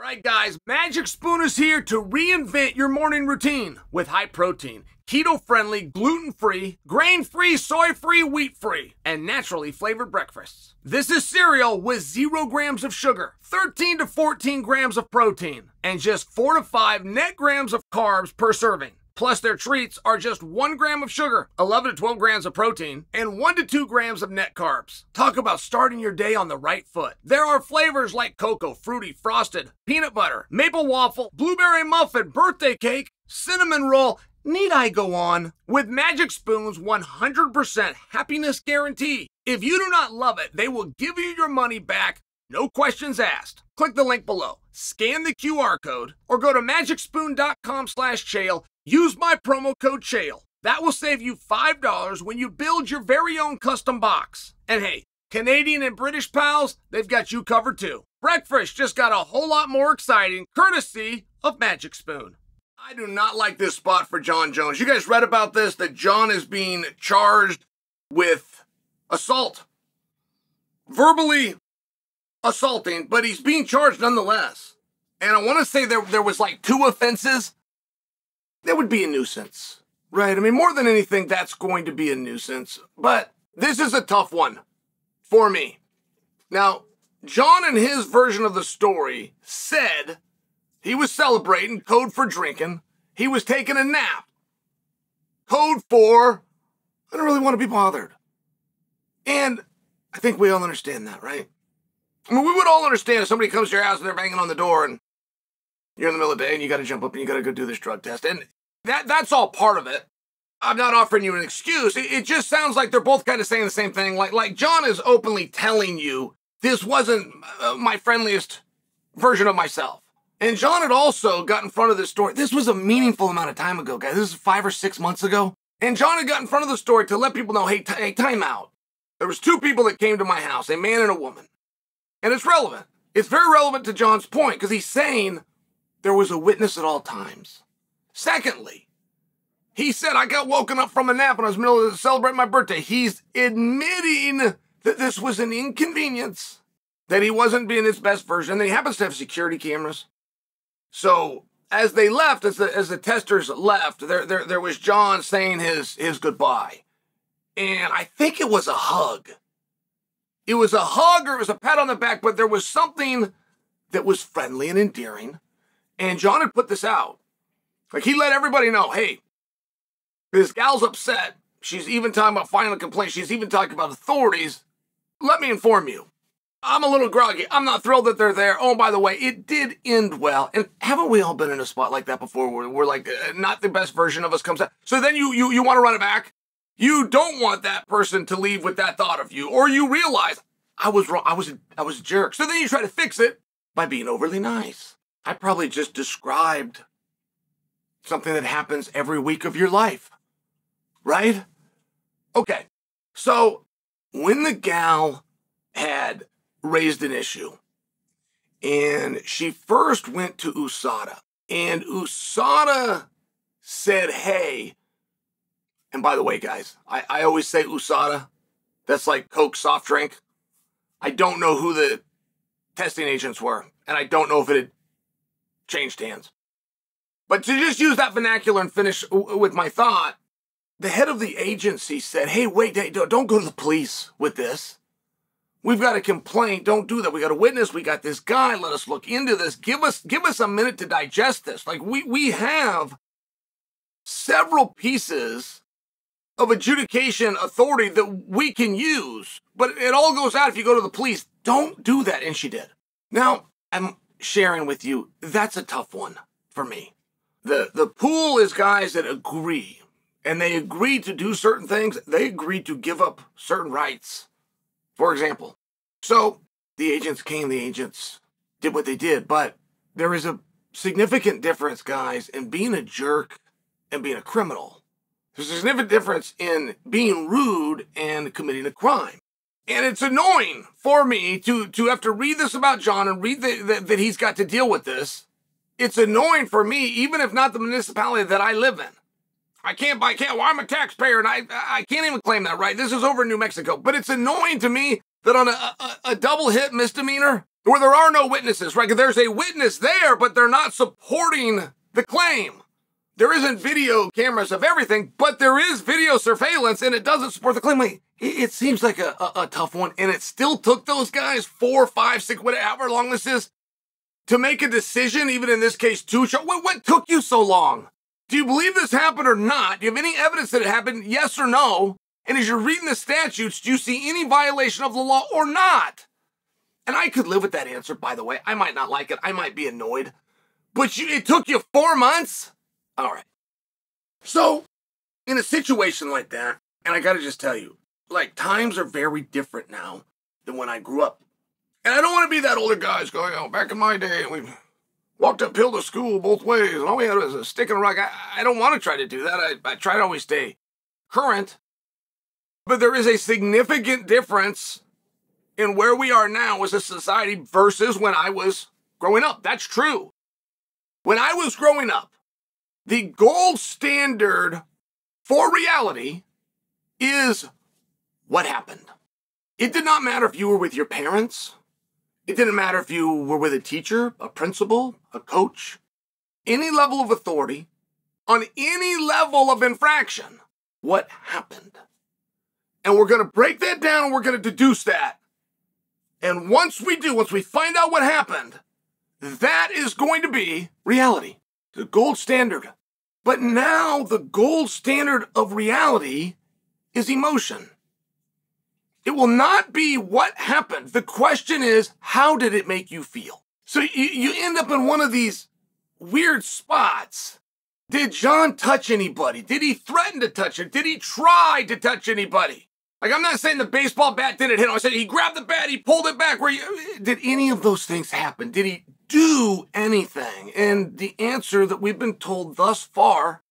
Alright guys, Magic Spoon is here to reinvent your morning routine with high protein, keto-friendly, gluten-free, grain-free, soy-free, wheat-free, and naturally flavored breakfasts. This is cereal with 0 grams of sugar, 13 to 14 grams of protein, and just 4 to 5 net grams of carbs per serving. Plus their treats are just 1 gram of sugar, 11 to 12 grams of protein, and 1 to 2 grams of net carbs. Talk about starting your day on the right foot. There are flavors like cocoa, fruity, frosted, peanut butter, maple waffle, blueberry muffin, birthday cake, cinnamon roll. Need I go on? With Magic Spoon's 100% happiness guarantee. If you do not love it, they will give you your money back, no questions asked. Click the link below, scan the QR code, or go to magicspoon.com/Chael. Use my promo code Chael. That will save you $5 when you build your very own custom box. And hey, Canadian and British pals, they've got you covered too. Breakfast just got a whole lot more exciting, courtesy of Magic Spoon. I do not like this spot for Jon Jones. You guys read about this, that Jon is being charged with assault. Verbally assaulting, but he's being charged nonetheless. And I want to say there was like 2 offenses. That would be a nuisance, right? I mean, more than anything, that's going to be a nuisance. But this is a tough one for me. Now, Jon, in his version of the story, said he was celebrating, code for drinking. He was taking a nap. Code for, I don't really want to be bothered. And I think we all understand that, right? I mean, we would all understand if somebody comes to your house and they're banging on the door and you're in the middle of the day and you got to jump up and you got to go do this drug test. And that's all part of it. I'm not offering you an excuse. It just sounds like they're both kind of saying the same thing. Like Jon is openly telling you this wasn't my friendliest version of myself. And Jon had also got in front of this story. This was a meaningful amount of time ago, guys. This is 5 or 6 months ago. And Jon had got in front of the story to let people know, hey, time out. There was 2 people that came to my house, a man and a woman. And it's relevant. It's very relevant to Jon's point because he's saying there was a witness at all times. Secondly, he said, I got woken up from a nap and I was in the middle of celebrating my birthday. He's admitting that this was an inconvenience, that he wasn't being his best version, and that he happens to have security cameras. So as they left, as the testers left, there was Jon saying his goodbye. And I think it was a hug. It was a hug or it was a pat on the back, but there was something that was friendly and endearing. And Jon had put this out. Like, he let everybody know, hey, this gal's upset. She's even talking about filing a complaint. She's even talking about authorities. Let me inform you. I'm a little groggy. I'm not thrilled that they're there. Oh, by the way, it did end well. And haven't we all been in a spot like that before where we're like, not the best version of us comes out? So then you want to run it back? You don't want that person to leave with that thought of you. Or you realize, I was wrong. I was a jerk. So then you try to fix it by being overly nice. I probably just described something that happens every week of your life, right? Okay, so when the gal had raised an issue, and she first went to USADA, and USADA said, hey, and by the way, guys, I always say USADA, that's like Coke soft drink. I don't know who the testing agents were, and I don't know if it had changed hands. But to just use that vernacular and finish with my thought, the head of the agency said, hey, wait, don't go to the police with this. We've got a complaint. Don't do that. We got a witness. We got this guy. Let us look into this. Give us a minute to digest this. Like, we have several pieces of adjudication authority that we can use, but it all goes out if you go to the police. Don't do that. And she did. Now, I'm sharing with you, that's a tough one for me. The pool is guys that agree, and they agree to do certain things. They agree to give up certain rights, for example. So the agents came, the agents did what they did, but there is a significant difference, guys, in being a jerk and being a criminal. There's a significant difference in being rude and committing a crime. And it's annoying for me to have to read this about Jon and read that he's got to deal with this. It's annoying for me, even if not the municipality that I live in. Well, I'm a taxpayer and I can't even claim that right. This is over in New Mexico. But it's annoying to me that on a double hit misdemeanor, where there are no witnesses, right? There's a witness there, but they're not supporting the claim. There isn't video cameras of everything, but there is video surveillance, and it doesn't support the claim. Like, it seems like a tough one, and it still took those guys 4, 5, 6, whatever, however long this is, to make a decision, even in this case, 2 shows. What took you so long? Do you believe this happened or not? Do you have any evidence that it happened, yes or no? And as you're reading the statutes, do you see any violation of the law or not? And I could live with that answer, by the way. I might not like it. I might be annoyed. But it took you 4 months? All right. So, in a situation like that, and I got to just tell you, like, times are very different now than when I grew up. And I don't want to be that older guy going, oh, back in my day, we walked uphill to school both ways, and all we had was a stick and a rock. I don't want to try to do that. I try to always stay current. But there is a significant difference in where we are now as a society versus when I was growing up. That's true. When I was growing up, the gold standard for reality is what happened. It did not matter if you were with your parents. It didn't matter if you were with a teacher, a principal, a coach, any level of authority, on any level of infraction. What happened? And we're going to break that down and we're going to deduce that. And once we find out what happened, that is going to be reality, the gold standard. But now the gold standard of reality is emotion. It will not be what happened. The question is, how did it make you feel? So you end up in one of these weird spots. Did Jon touch anybody? Did he threaten to touch it? Did he try to touch anybody? Like, I'm not saying the baseball bat didn't hit him. I said he grabbed the bat, he pulled it back. Did any of those things happen? Did he do anything? And the answer that we've been told thus far,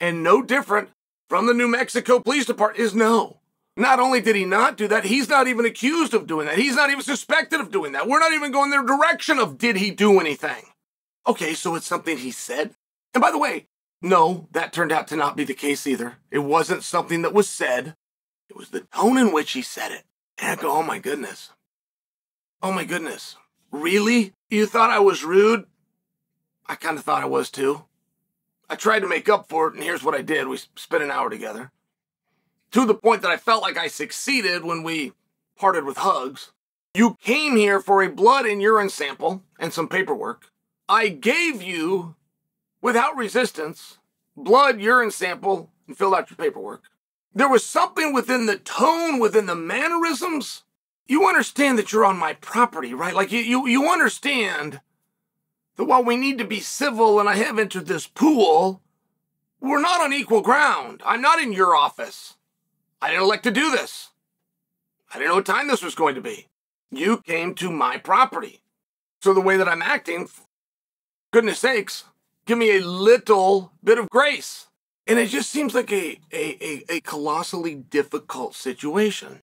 and no different from the New Mexico Police Department, is no. Not only did he not do that, he's not even accused of doing that. He's not even suspected of doing that. We're not even going their direction of did he do anything. Okay, so it's something he said. And by the way, no, that turned out to not be the case either. It wasn't something that was said. It was the tone in which he said it. And I go, oh my goodness. Oh my goodness. Really? You thought I was rude? I kind of thought I was too. I tried to make up for it, and here's what I did. We spent an hour together. To the point that I felt like I succeeded when we parted with hugs. You came here for a blood and urine sample and some paperwork. I gave you, without resistance, blood, urine sample, and filled out your paperwork. There was something within the tone, within the mannerisms. You understand that you're on my property, right? Like, you understand that while we need to be civil and I have entered this pool, we're not on equal ground. I'm not in your office. I didn't elect to do this. I didn't know what time this was going to be. You came to my property. So the way that I'm acting, goodness sakes, give me a little bit of grace. And it just seems like a colossally difficult situation.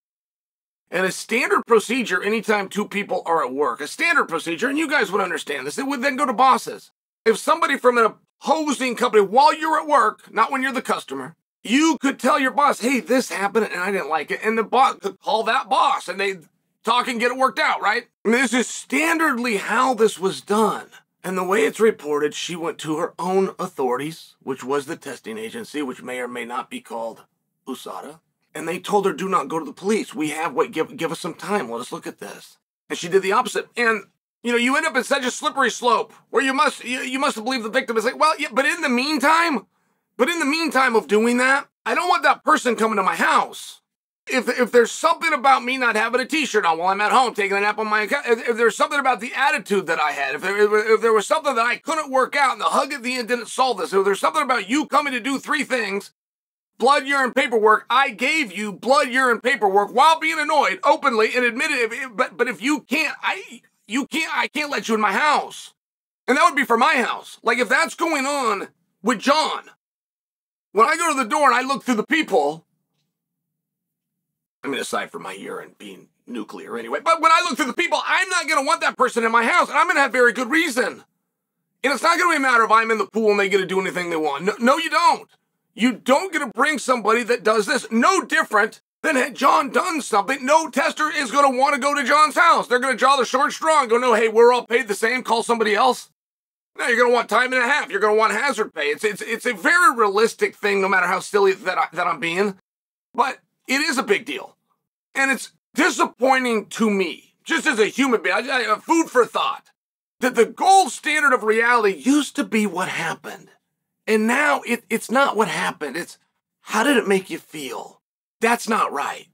And a standard procedure, anytime two people are at work, a standard procedure, and you guys would understand this, it would then go to bosses. If somebody from an opposing company, while you're at work, not when you're the customer, you could tell your boss, hey, this happened and I didn't like it. And the boss could call that boss and they talk and get it worked out, right? I mean, this is standardly how this was done. And the way it's reported, she went to her own authorities, which was the testing agency, which may or may not be called USADA. And they told her, do not go to the police. Give us some time. Let us look at this. And she did the opposite. And, you end up in such a slippery slope where you must believe the victim is like, well, yeah, but in the meantime of doing that, I don't want that person coming to my house. If there's something about me not having a t-shirt on while I'm at home taking a nap on my account, if there's something about the attitude that I had, if there was something that I couldn't work out and the hug at the end didn't solve this, if there's something about you coming to do 3 things, blood, urine, paperwork, I gave you blood, urine, paperwork while being annoyed openly and admitted it, but if you can't, I can't let you in my house. And that would be for my house. Like if that's going on with Jon, when I go to the door and I look through the people, I mean, aside from my urine being nuclear anyway, but when I look through the people, I'm not going to want that person in my house, and I'm going to have very good reason. And it's not going to be a matter of I'm in the pool and they get to do anything they want. No, you don't. You don't get to bring somebody that does this. No different then had Jon done something, no tester is going to want to go to Jon's house. They're going to draw the short straw and go, no, hey, we're all paid the same, call somebody else. No, you're going to want time and a half. You're going to want hazard pay. It's a very realistic thing, no matter how silly that I'm being. But it is a big deal. And it's disappointing to me, just as a human being, food for thought, that the gold standard of reality used to be what happened. And now it's not what happened. It's how did it make you feel? That's not right.